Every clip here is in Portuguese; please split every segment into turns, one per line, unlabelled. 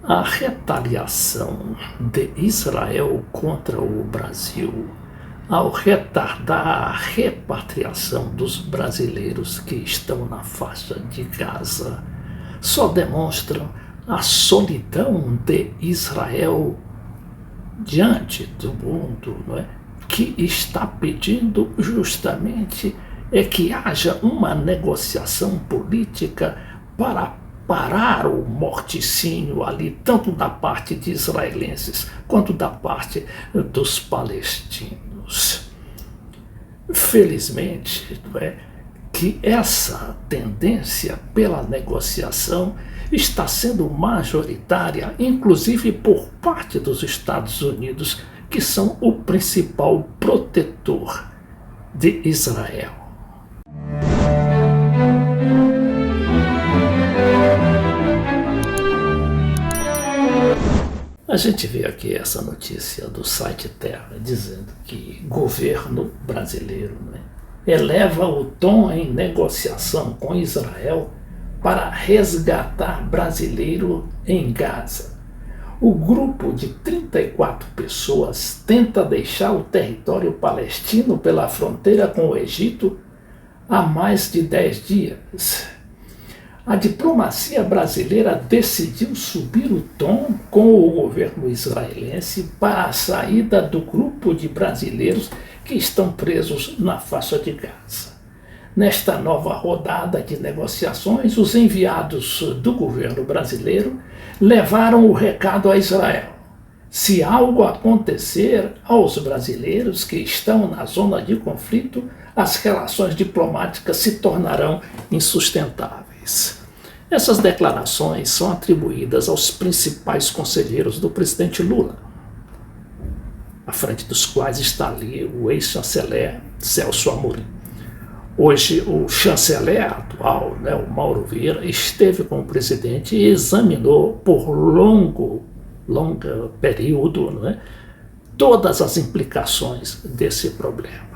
A retaliação de Israel contra o Brasil, ao retardar a repatriação dos brasileiros que estão na faixa de Gaza, só demonstram a solidão de Israel diante do mundo, não é? Que está pedindo justamente que haja uma negociação política para parar o morticínio ali, tanto da parte de israelenses quanto da parte dos palestinos. Felizmente, não é, que essa tendência pela negociação está sendo majoritária, inclusive por parte dos Estados Unidos, que são o principal protetor de Israel. A gente vê aqui essa notícia do site Terra dizendo que governo brasileiro, né, eleva o tom em negociação com Israel para resgatar brasileiro em Gaza. O grupo de 34 pessoas tenta deixar o território palestino pela fronteira com o Egito há mais de 10 dias. A diplomacia brasileira decidiu subir o tom com o governo israelense para a saída do grupo de brasileiros que estão presos na faixa de Gaza. Nesta nova rodada de negociações, os enviados do governo brasileiro levaram o recado a Israel. Se algo acontecer aos brasileiros que estão na zona de conflito, as relações diplomáticas se tornarão insustentáveis. Essas declarações são atribuídas aos principais conselheiros do presidente Lula, à frente dos quais está ali o ex-chanceler Celso Amorim. Hoje, o chanceler atual, o Mauro Vieira, esteve com o presidente e examinou por longo período, todas as implicações desse problema.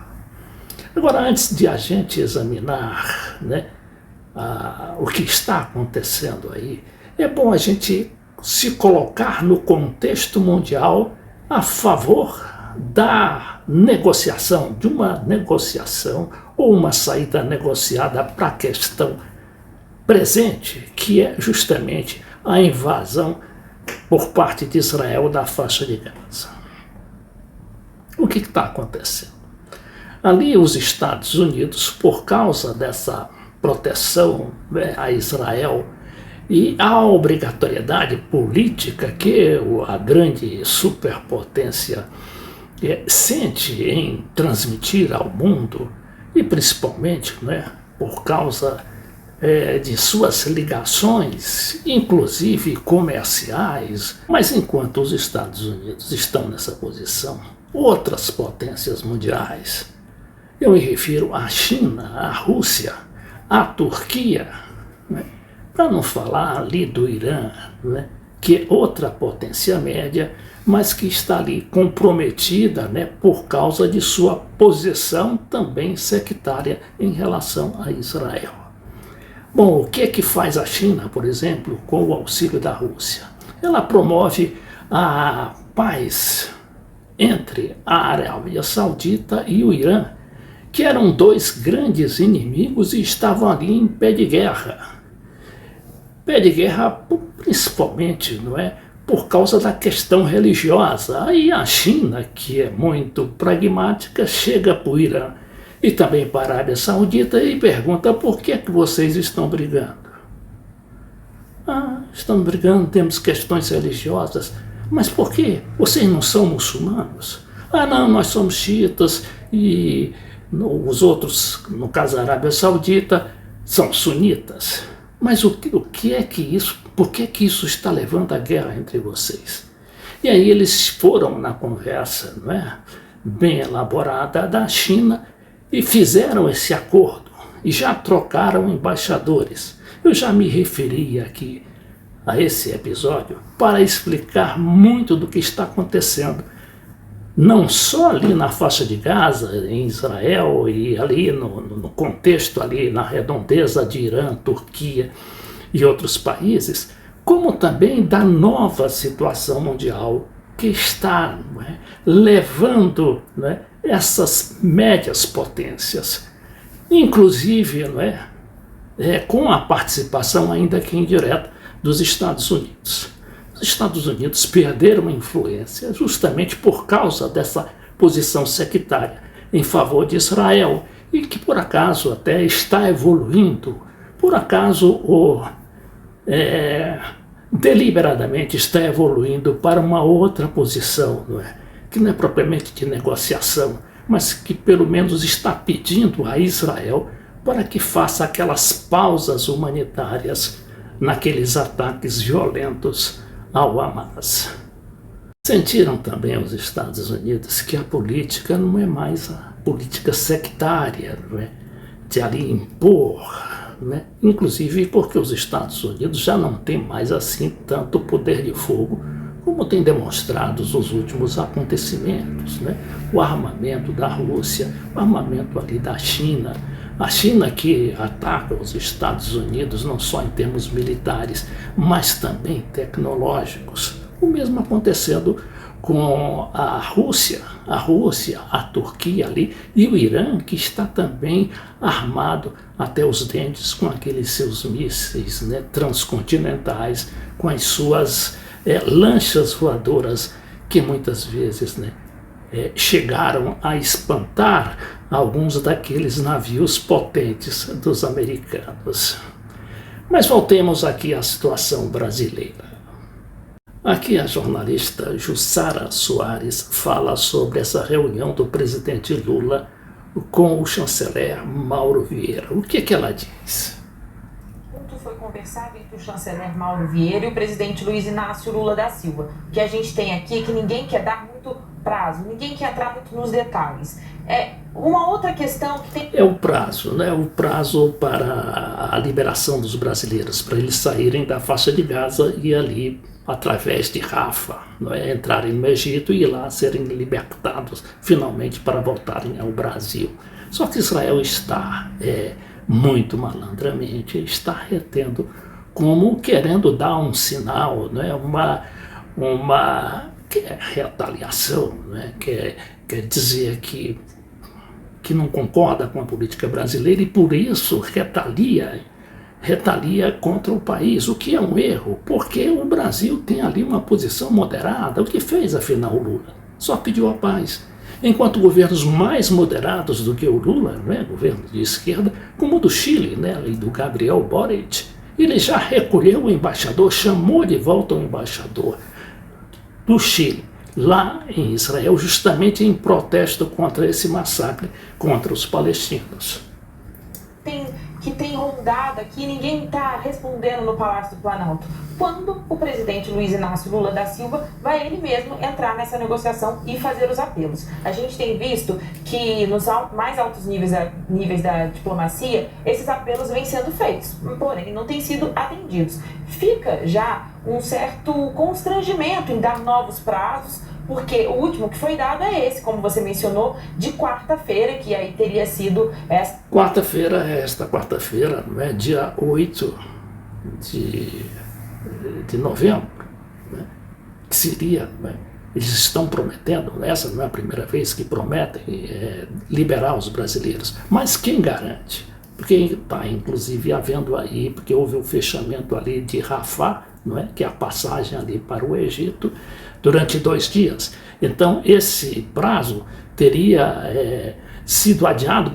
Agora, antes de a gente examinar o que está acontecendo aí, é bom a gente se colocar no contexto mundial a favor da negociação, de uma negociação ou uma saída negociada para a questão presente, que é justamente a invasão por parte de Israel da faixa de Gaza. O que está acontecendo? Ali os Estados Unidos, por causa dessa proteção a Israel e a obrigatoriedade política que a grande superpotência sente em transmitir ao mundo, e principalmente por causa de suas ligações, inclusive comerciais, mas enquanto os Estados Unidos estão nessa posição, outras potências mundiais, eu me refiro à China, à Rússia, à Turquia, para não falar ali do Irã, que é outra potência média, mas que está ali comprometida por causa de sua posição também sectária em relação a Israel. Bom, o que é que faz a China, por exemplo, com o auxílio da Rússia? Ela promove a paz entre a Arábia Saudita e o Irã, que eram dois grandes inimigos e estavam ali em pé de guerra. Pé de guerra principalmente, por causa da questão religiosa. Aí a China, que é muito pragmática, chega para o Irã e também para a Arábia Saudita e pergunta: por que é que vocês estão brigando? Estamos brigando, temos questões religiosas. Mas por quê? Vocês não são muçulmanos? Não, nós somos xiitas e os outros, no caso a Arábia Saudita, são sunitas. Mas por que que isso está levando à guerra entre vocês? E aí eles foram na conversa, bem elaborada da China e fizeram esse acordo e já trocaram embaixadores. Eu já me referi aqui a esse episódio para explicar muito do que está acontecendo, não só ali na faixa de Gaza, em Israel, e ali no contexto, ali na redondeza de Irã, Turquia e outros países, como também da nova situação mundial que está, não é, levando, não é, essas médias potências, inclusive, não é, com a participação ainda que indireta dos Estados Unidos. Os Estados Unidos perderam influência justamente por causa dessa posição sectária em favor de Israel e que por acaso até está evoluindo, por acaso deliberadamente está evoluindo para uma outra posição, não é? Que não é propriamente de negociação, mas que pelo menos está pedindo a Israel para que faça aquelas pausas humanitárias naqueles ataques violentos ao Hamas. Sentiram também os Estados Unidos que a política não é mais a política sectária, não é? De ali impor, né? Inclusive porque os Estados Unidos já não têm mais assim tanto poder de fogo como tem demonstrado os últimos acontecimentos, né? O armamento da Rússia, o armamento ali da China, a China que ataca os Estados Unidos não só em termos militares, mas também tecnológicos. O mesmo acontecendo com a Rússia, a Turquia ali e o Irã, que está também armado até os dentes com aqueles seus mísseis, né, transcontinentais, com as suas lanchas voadoras que muitas vezes, né, chegaram a espantar alguns daqueles navios potentes dos americanos. Mas voltemos aqui à situação brasileira. Aqui a jornalista Jussara Soares fala sobre essa reunião do presidente Lula com o chanceler Mauro Vieira. O que ela diz?
Foi conversado entre o chanceler Mauro Vieira e o presidente Luiz Inácio Lula da Silva. O que a gente tem aqui é que ninguém quer dar muito prazo, ninguém quer entrar muito nos detalhes. Uma outra questão que tem...
É o prazo, né? O prazo para a liberação dos brasileiros, para eles saírem da faixa de Gaza e ali, através de Rafah, não é? Entrarem no Egito e lá serem libertados finalmente para voltarem ao Brasil. Só que Israel está muito malandramente, está retendo, como querendo dar um sinal, né? uma retaliação, né? Quer dizer que não concorda com a política brasileira e por isso retalia contra o país, o que é um erro, porque o Brasil tem ali uma posição moderada. O que fez, afinal, o Lula? Só pediu a paz. Enquanto governos mais moderados do que o Lula, né, governo de esquerda, como o do Chile, né, e do Gabriel Boric, ele já recolheu o embaixador, chamou de volta o embaixador do Chile, lá em Israel, justamente em protesto contra esse massacre contra os palestinos.
Que tem rondado aqui, ninguém está respondendo no Palácio do Planalto. Quando o presidente Luiz Inácio Lula da Silva vai ele mesmo entrar nessa negociação e fazer os apelos? A gente tem visto que nos mais altos níveis da diplomacia, esses apelos vêm sendo feitos, porém não têm sido atendidos. Fica já um certo constrangimento em dar novos prazos, porque o último que foi dado é esse, como você mencionou, de quarta-feira, que aí teria sido esta quarta-feira, não é? Dia 8
de novembro, né? Que seria, né? Eles estão prometendo, essa não é a primeira vez que prometem liberar os brasileiros, mas quem garante? Porque está inclusive havendo aí, porque houve o fechamento ali de Rafah, não é? Que é a passagem ali para o Egito, durante 2 dias. Então esse prazo teria sido adiado